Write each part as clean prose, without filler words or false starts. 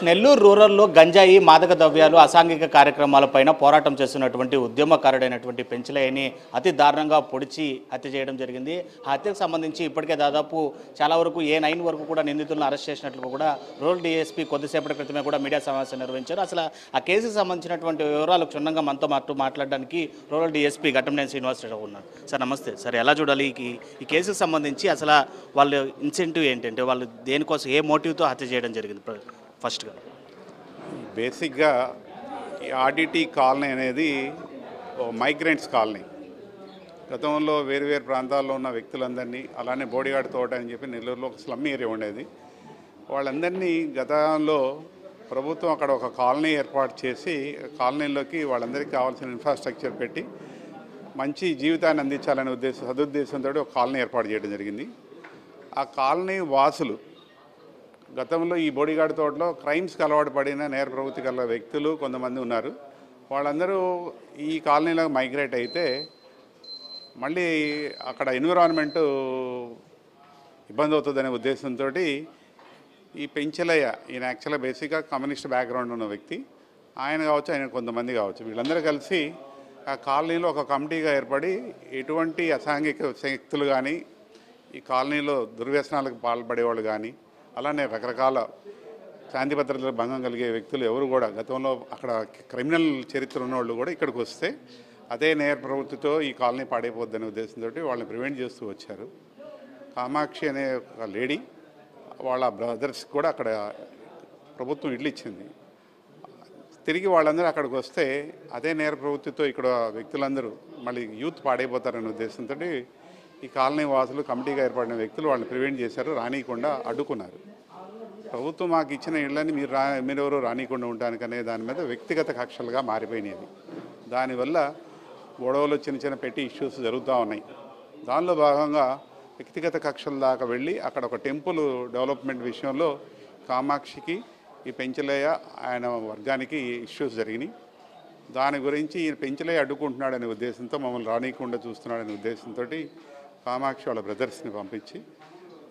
నెల్లూరు రూరల్లో గంజాయి మాదక ద్రవ్యాలు అసాంఘిక కార్యక్రమాలపైన పోరాటం చేస్తున్నటువంటి ఉద్యమకారుడైనటువంటి పెంచలయ్యని అతి దారుణంగా పొడిచి హత్య చేయడం జరిగింది. ఆ హత్యకు సంబంధించి ఇప్పటికే దాదాపు చాలా వరకు A9 వరకు కూడా నిందితులను అరెస్ట్ చేసినట్లు కూడా రూరల్ DSP కొద్దిసేపటి క్రితమే కూడా మీడియా సమావేశం నిర్వహించారు. అసలు ఆ కేసుకు సంబంధించినటువంటి వివరాలు క్షుణ్ణంగా మనతో మాట్లాడడానికి రూరల్ DSP ఘట్టమనేని శ్రీనివాస్ రావు ఉన్నారు. సార్ నమస్తే సార్, ఎలా చూడాలి ఈ కేసుకు సంబంధించి? అసలు వాళ్ళ ఇన్సెంటివ్ ఏంటంటే వాళ్ళు దేనికోసం ఏ మోటివ్తో హత్య చేయడం జరిగింది? ఫస్ట్గా బేసిక్గా ఈ ఆర్డిటీ కాలనీ అనేది మైగ్రెంట్స్ కాలనీ. గతంలో వేరు వేరు ప్రాంతాల్లో ఉన్న వ్యక్తులందరినీ, అలానే బోడిగాడ్ తోట అని చెప్పి నెల్లూరులో ఒక స్లమ్ ఏరియా ఉండేది, వాళ్ళందరినీ గతంలో ప్రభుత్వం అక్కడ ఒక కాలనీ ఏర్పాటు చేసి కాలనీలోకి వాళ్ళందరికీ కావాల్సిన ఇన్ఫ్రాస్ట్రక్చర్ పెట్టి మంచి జీవితాన్ని అందించాలనే సదుద్దేశంతో ఒక కాలనీ ఏర్పాటు చేయడం జరిగింది. ఆ కాలనీ వాసులు గతంలో ఈ బోడిగాడ్ తోటలో క్రైమ్స్కి అలవాటు పడిన నేర ప్రవృత్తి గల వ్యక్తులు కొంతమంది ఉన్నారు. వాళ్ళందరూ ఈ కాలనీలో మైగ్రేట్ అయితే మళ్ళీ అక్కడ ఎన్విరాన్మెంటు ఇబ్బంది అవుతుందనే ఉద్దేశంతో ఈ పెంచలయ్య, ఈయన యాక్చువల్గా బేసిక్గా కమ్యూనిస్ట్ బ్యాక్గ్రౌండ్ ఉన్న వ్యక్తి, ఆయన కావచ్చు, ఆయన కొంతమంది కావచ్చు, వీళ్ళందరూ కలిసి ఆ కాలనీలో ఒక కమిటీగా ఏర్పడి ఎటువంటి అసాంఘిక శక్తులు కానీ, ఈ కాలనీలో దుర్వ్యసనాలకు పాల్పడేవాళ్ళు కానీ, అలానే రకరకాల శాంతి భద్రతలకు భంగం కలిగే వ్యక్తులు ఎవరు కూడా గతంలో అక్కడ క్రిమినల్ చరిత్ర ఉన్నవాళ్ళు కూడా ఇక్కడికి వస్తే అదే నేర ప్రవృత్తితో ఈ కాలనీ పాడైపోద్దనే ఉద్దేశంతో వాళ్ళని ప్రివెంట్ చేస్తూ వచ్చారు. కామాక్షి అనే ఒక లేడీ, వాళ్ళ బ్రదర్స్కి కూడా అక్కడ ప్రభుత్వం ఇల్లు ఇచ్చింది. తిరిగి వాళ్ళందరూ అక్కడికి వస్తే అదే నేర ప్రవృత్తితో ఇక్కడ వ్యక్తులందరూ మళ్ళీ యూత్ పాడైపోతారనే ఉద్దేశంతో ఈ కాలనీ వాసులు కమిటీగా ఏర్పడిన వ్యక్తులు వాళ్ళని ప్రివెంట్ చేశారు, రానియకుండా అడ్డుకున్నారు. ప్రభుత్వం మాకు ఇచ్చిన ఇళ్ళని మీరెవరో రానియకుండా ఉండడానికనే దాని మీద వ్యక్తిగత కక్షలుగా మారిపోయినాయి. దానివల్ల గొడవలు చిన్న పెట్టి ఇష్యూస్ జరుగుతూ ఉన్నాయి. దానిలో భాగంగా వ్యక్తిగత కక్షల దాకా వెళ్ళి అక్కడ ఒక టెంపుల్ డెవలప్మెంట్ విషయంలో కామాక్షికి, ఈ పెంచలయ్య ఆయన వర్గానికి ఇష్యూస్ జరిగినాయి. దాని గురించి ఈ పెంచలయ్య అడ్డుకుంటున్నాడనే ఉద్దేశంతో, మమ్మల్ని రానియకుండా చూస్తున్నాడనే ఉద్దేశంతో కామాక్షి వాళ్ళ బ్రదర్స్ని పంపించి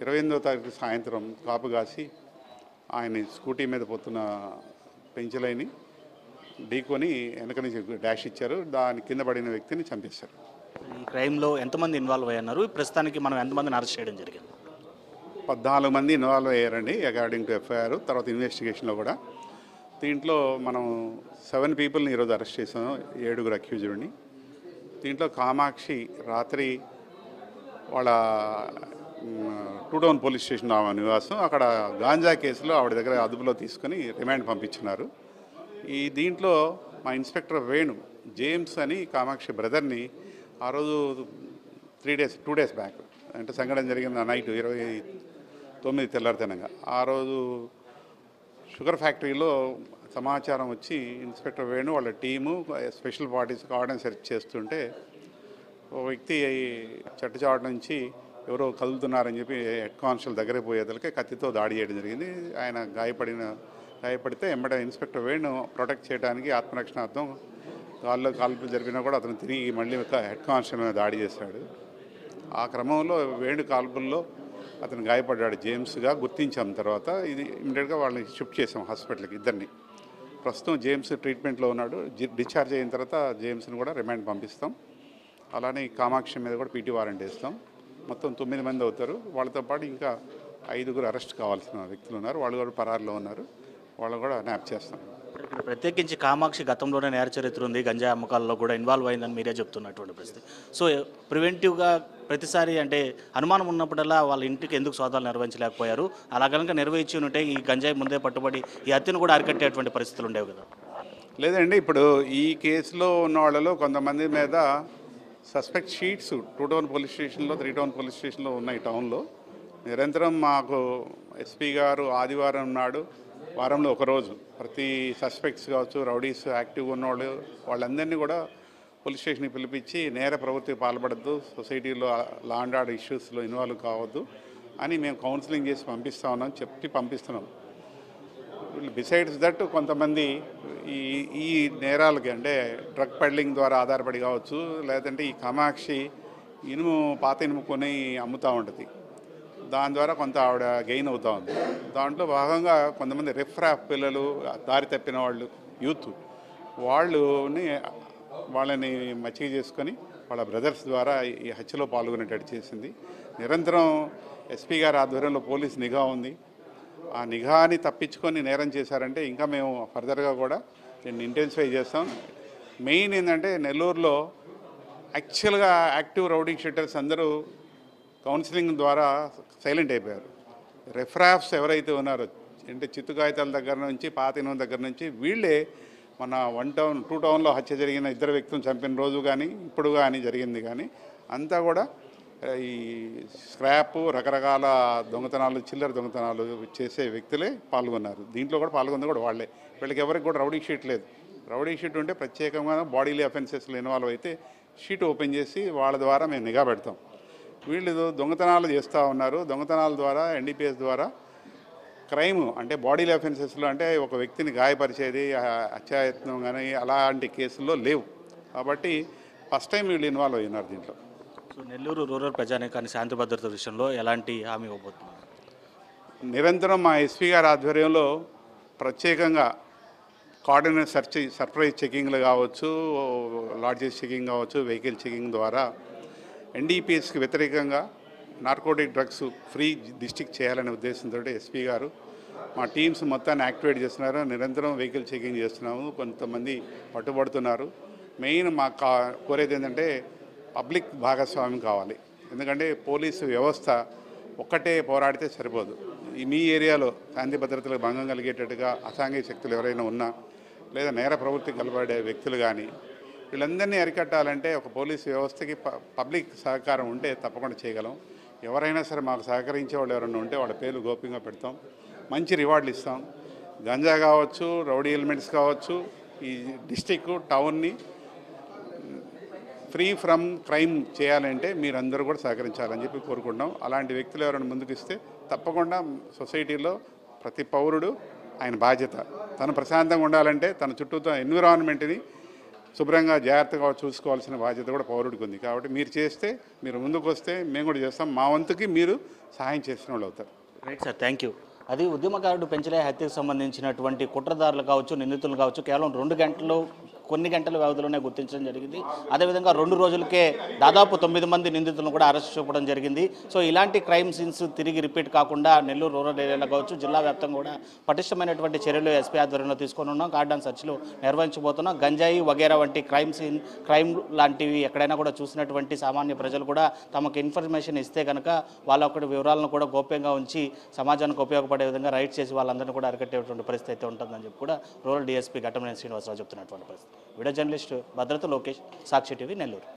28వ తారీఖు సాయంత్రం కాపు కాసి ఆయన స్కూటీ మీద పోతున్న పెంచలయ్యని ఢీకొని వెనక నుంచి డాష్ ఇచ్చారు. దాని కింద పడిన వ్యక్తిని చంపేశారు. ఈ క్రైమ్లో ఎంతమంది ఇన్వాల్వ్ అయ్యారు? ప్రస్తుతానికి మనం ఎంతమందిని అరెస్ట్ చేయడం జరిగింది? 14 మంది ఇన్వాల్వ్ అయ్యారండి అకార్డింగ్ టు FIR. తర్వాత ఇన్వెస్టిగేషన్లో కూడా దీంట్లో మనం 7 పీపుల్ని ఈరోజు అరెస్ట్ చేసాం, 7 అక్యూజ్డ్ని. దీంట్లో కామాక్షి రాత్రి వాళ్ళ 2 టౌన్ పోలీస్ స్టేషన్ నివాసం, అక్కడ గాంజా కేసులో ఆవిడ దగ్గర అదుపులో తీసుకొని రిమాండ్ పంపించినారు. దీంట్లో మా ఇన్స్పెక్టర్ వేణు జేమ్స్ అని కామాక్షి బ్రదర్ని ఆ రోజు 2 డేస్ బ్యాక్, అంటే సంఘటన జరిగిన నైట్ 29 తెల్లారితనంగా, ఆ రోజు షుగర్ ఫ్యాక్టరీలో సమాచారం వచ్చి ఇన్స్పెక్టర్ వేణు వాళ్ళ టీము స్పెషల్ పార్టీస్ కావడం సెర్చ్ చేస్తుంటే ఓ వ్యక్తి చట్టుచాటు నుంచి ఎవరో కదులుతున్నారని చెప్పి హెడ్ కానిస్టేబుల్ దగ్గరికి పోయేదలకే కత్తితో దాడి చేయడం జరిగింది. ఆయన గాయపడితే ఎంబడే ఇన్స్పెక్టర్ వేణు ప్రొటెక్ట్ చేయడానికి ఆత్మరక్షణార్థం గాల్లో కాల్పులు జరిపినా కూడా అతను తిరిగి మళ్ళీ హెడ్ కానిస్టేబుల్ మీద దాడి చేశాడు. ఆ క్రమంలో వేణు కాల్పుల్లో అతను గాయపడ్డాడు, జేమ్స్గా గుర్తించాం. తర్వాత ఇది ఇమీడియట్గా వాళ్ళని షిఫ్ట్ చేసాం హాస్పిటల్కి, ఇద్దరిని. ప్రస్తుతం జేమ్స్ ట్రీట్మెంట్లో ఉన్నాడు. డిశ్చార్జ్ అయిన తర్వాత జేమ్స్ని కూడా రిమాండ్ పంపిస్తాం. అలానే కామాక్షి మీద కూడా PT వారెంట్ వేస్తాం. మొత్తం 9 మంది అవుతారు. వాళ్ళతో పాటు ఇంకా 5 అరెస్ట్ కావాల్సిన వ్యక్తులు ఉన్నారు, వాళ్ళు కూడా పరారులో ఉన్నారు, వాళ్ళు కూడా న్యాప్ చేస్తాం. ప్రత్యేకించి కామాక్షి గతంలోనే నేర చరిత్ర ఉంది, గంజాయి అమ్మకాల్లో కూడా ఇన్వాల్వ్ అయిందని మీరే చెప్తున్నటువంటి పరిస్థితి. సో ప్రివెంటివ్గా ప్రతిసారి అంటే అనుమానం ఉన్నప్పుడల్లా వాళ్ళ ఇంటికి ఎందుకు సోదాలు నిర్వహించలేకపోయారు? అలా కనుక నిర్వహించి ఉంటే ఈ గంజాయి ముందే పట్టుబడి ఈ హత్యను కూడా అరికట్టేటువంటి పరిస్థితులు ఉండేవి కదా? లేదండి, ఇప్పుడు ఈ కేసులో ఉన్న వాళ్ళలో కొంతమంది మీద సస్పెక్ట్ షీట్స్ 2 టౌన్ పోలీస్ స్టేషన్లో, 3 టౌన్ పోలీస్ స్టేషన్లో ఉన్నాయి టౌన్లో. నిరంతరం మాకు SP గారు ఆదివారం నాడు వారంలో ఒకరోజు ప్రతి సస్పెక్ట్స్ కావచ్చు, రౌడీస్ యాక్టివ్గా ఉన్నవాళ్ళు వాళ్ళందరినీ కూడా పోలీస్ స్టేషన్కి పిలిపించి నేర ప్రవృత్తికి పాల్పడద్దు, సొసైటీలో లా అండ్ ఆర్డర్ ఇష్యూస్లో ఇన్వాల్వ్ కావద్దు అని మేము కౌన్సిలింగ్ చేసి పంపిస్తున్నాం. బిసైడ్స్ దట్ కొంతమంది ఈ నేరాలకి, అంటే డ్రగ్ పెడ్లింగ్ ద్వారా ఆధారపడి కావచ్చు, లేదంటే ఈ కామాక్షి పాత ఇనుము కొని అమ్ముతూ ఉంటుంది. దాని ద్వారా కొంత ఆవిడ గెయిన్ అవుతా ఉంది. దాంట్లో భాగంగా కొంతమంది రిఫ్రాఫ్ పిల్లలు, దారి తప్పిన వాళ్ళు, యూత్ వాళ్ళని మచ్చిక చేసుకొని వాళ్ళ బ్రదర్స్ ద్వారా ఈ హత్యలో పాల్గొనేటట్టు చేసింది. నిరంతరం ఎస్పీ గారి ఆధ్వర్యంలో పోలీస్ నిఘా ఉంది. ఆ నిఘాని తప్పించుకొని నేరం చేశారంటే ఇంకా మేము ఫర్దర్గా కూడా దీన్ని ఇంటెన్సిఫై చేస్తాం. మెయిన్ ఏంటంటే నెల్లూరులో యాక్చువల్గా యాక్టివ్ రౌడీ షీటర్స్ అందరూ కౌన్సిలింగ్ ద్వారా సైలెంట్ అయిపోయారు. రెఫ్రాఫ్స్ ఎవరైతే ఉన్నారో అంటే చిత్తు కాగితాల దగ్గర నుంచి, పాతినం దగ్గర నుంచి వీళ్ళే మన 1 టౌన్ 2 టౌన్లో హత్య జరిగిన 2 వ్యక్తులను చంపిన రోజు కానీ ఇప్పుడు కానీ జరిగింది. కానీ అంతా కూడా ఈ స్క్రాప్, రకరకాల దొంగతనాలు, చిల్లర దొంగతనాలు చేసే వ్యక్తులే పాల్గొన్నారు. దీంట్లో కూడా పాల్గొంది కూడా వాళ్ళే. వీళ్ళకి ఎవరికి కూడా రౌడీ షీట్ లేదు. రౌడీ షీట్ ఉంటే ప్రత్యేకంగా బాడీలీ అఫెన్సెస్లో ఇన్వాల్వ్ అయితే షీట్ ఓపెన్ చేసి వాళ్ళ ద్వారా మేము నిఘా పెడతాం. వీళ్ళు దొంగతనాలు చేస్తూ ఉన్నారు. దొంగతనాల ద్వారా ఎన్డీపీఎస్ ద్వారా క్రైమ్ అంటే బాడీలీ అఫెన్సెస్లో అంటే ఒక వ్యక్తిని గాయపరిచేది, హత్యాయత్నం కానీ అలాంటి కేసుల్లో లేవు. కాబట్టి ఫస్ట్ టైం వీళ్ళు ఇన్వాల్వ్ అయినారు దీంట్లో. సో నెల్లూరు రూరల్ ప్రజానీకాన్ని శాంతి భద్రత విషయంలో ఎలాంటి హామీ ఇవ్వబోతున్నారు? నిరంతరం మా ఎస్పీ గారి ఆధ్వర్యంలో ప్రత్యేకంగా కోఆర్డినేట్ సర్ప్రైజ్ చెకింగ్లు కావచ్చు, లాడ్జెస్ చెకింగ్ కావచ్చు, వెహికల్ చెకింగ్ ద్వారా ఎన్డీపీఎస్కి వ్యతిరేకంగా నార్కోటిక్ డ్రగ్స్ ఫ్రీ డిస్ట్రిక్ట్ చేయాలనే ఉద్దేశంతో ఎస్పీ గారు మా టీమ్స్ మొత్తాన్ని యాక్టివేట్ చేస్తున్నారు. నిరంతరం వెహికల్ చెకింగ్ చేస్తున్నాము. కొంతమంది పట్టుబడుతున్నారు. మెయిన్ మాకు కోరేది ఏంటంటే పబ్లిక్ భాగస్వామ్యం కావాలి. ఎందుకంటే పోలీసు వ్యవస్థ ఒక్కటే పోరాడితే సరిపోదు. మీ ఏరియాలో శాంతి భద్రతలకు భంగం కలిగేటట్టుగా అసాంఘిక శక్తులు ఎవరైనా ఉన్నా లేదా నేర ప్రవృత్తి కలబడే వ్యక్తులు కానీ వీళ్ళందరినీ అరికట్టాలంటే ఒక పోలీసు వ్యవస్థకి పబ్లిక్ సహకారం ఉంటే తప్పకుండా చేయగలం. ఎవరైనా సరే మాకు సహకరించే వాళ్ళు ఎవరైనా ఉంటే వాళ్ళ పేర్లు గోప్యంగా పెడతాం. మంచి రివార్డులు ఇస్తాం. గంజా కావచ్చు, రౌడీ ఎలిమెంట్స్ కావచ్చు, ఈ డిస్టిక్ టౌన్ని ఫ్రీ ఫ్రమ్ క్రైమ్ చేయాలంటే మీరందరూ కూడా సహకరించాలని చెప్పి కోరుకుంటాం. అలాంటి వ్యక్తులు ఎవరైనా ముందుకు ఇస్తే తప్పకుండా సొసైటీలో ప్రతి పౌరుడు ఆయన బాధ్యత. తను ప్రశాంతంగా ఉండాలంటే తన చుట్టూతో ఎన్విరాన్మెంట్ని శుభ్రంగా జాగ్రత్తగా చూసుకోవాల్సిన బాధ్యత కూడా పౌరుడికి ఉంది. కాబట్టి మీరు చేస్తే, మీరు ముందుకు వస్తే మేము కూడా చేస్తాం. మా వంతుకి మీరు సహాయం చేసిన వాళ్ళు అవుతారు. Right sir, thank you. అది ఉద్యమకారుడు పెంచలయ్య హత్యకు సంబంధించినటువంటి కుట్రదారులు కావచ్చు, నిందితులు కావచ్చు, కేవలం 2 గంటలు కొన్ని గంటల వ్యవధిలోనే గుర్తించడం జరిగింది. అదేవిధంగా 2 రోజులకే దాదాపు 9 మంది నిందితులను కూడా అరెస్ట్ చూపడం జరిగింది. సో ఇలాంటి క్రైమ్ సీన్స్ తిరిగి రిపీట్ కాకుండా నెల్లూరు రూరల్ ఏరియాలో కావచ్చు, జిల్లా వ్యాప్తంగా కూడా పటిష్టమైనటువంటి చర్యలు ఎస్పీ ఆధ్వర్యంలో తీసుకొని ఉన్నాం. కార్డన్ సర్చ్లు నిర్వహించబోతున్నాం. గంజాయి వగేరా వంటి క్రైమ్ లాంటివి ఎక్కడైనా కూడా చూసినటువంటి సామాన్య ప్రజలు కూడా తమకు ఇన్ఫర్మేషన్ ఇస్తే కనుక వాళ్ళ ఒకటి వివరాలను కూడా గోప్యంగా ఉంచి సమాజానికి ఉపయోగపడే విధంగా రైట్ చేసి వాళ్ళందరినీ కూడా అరికట్టేటువంటి పరిస్థితి అయితే ఉంటుందని చెప్పి కూడా రూరల్ డీఎస్పీ ఘట్టమనేని శ్రీనివాసరావు చెప్తున్నటువంటి పరిస్థితి. వీడియో జర్నలిస్ట్ భద్రత లోకేష్, సాక్షి టీవీ, నెల్లూరు.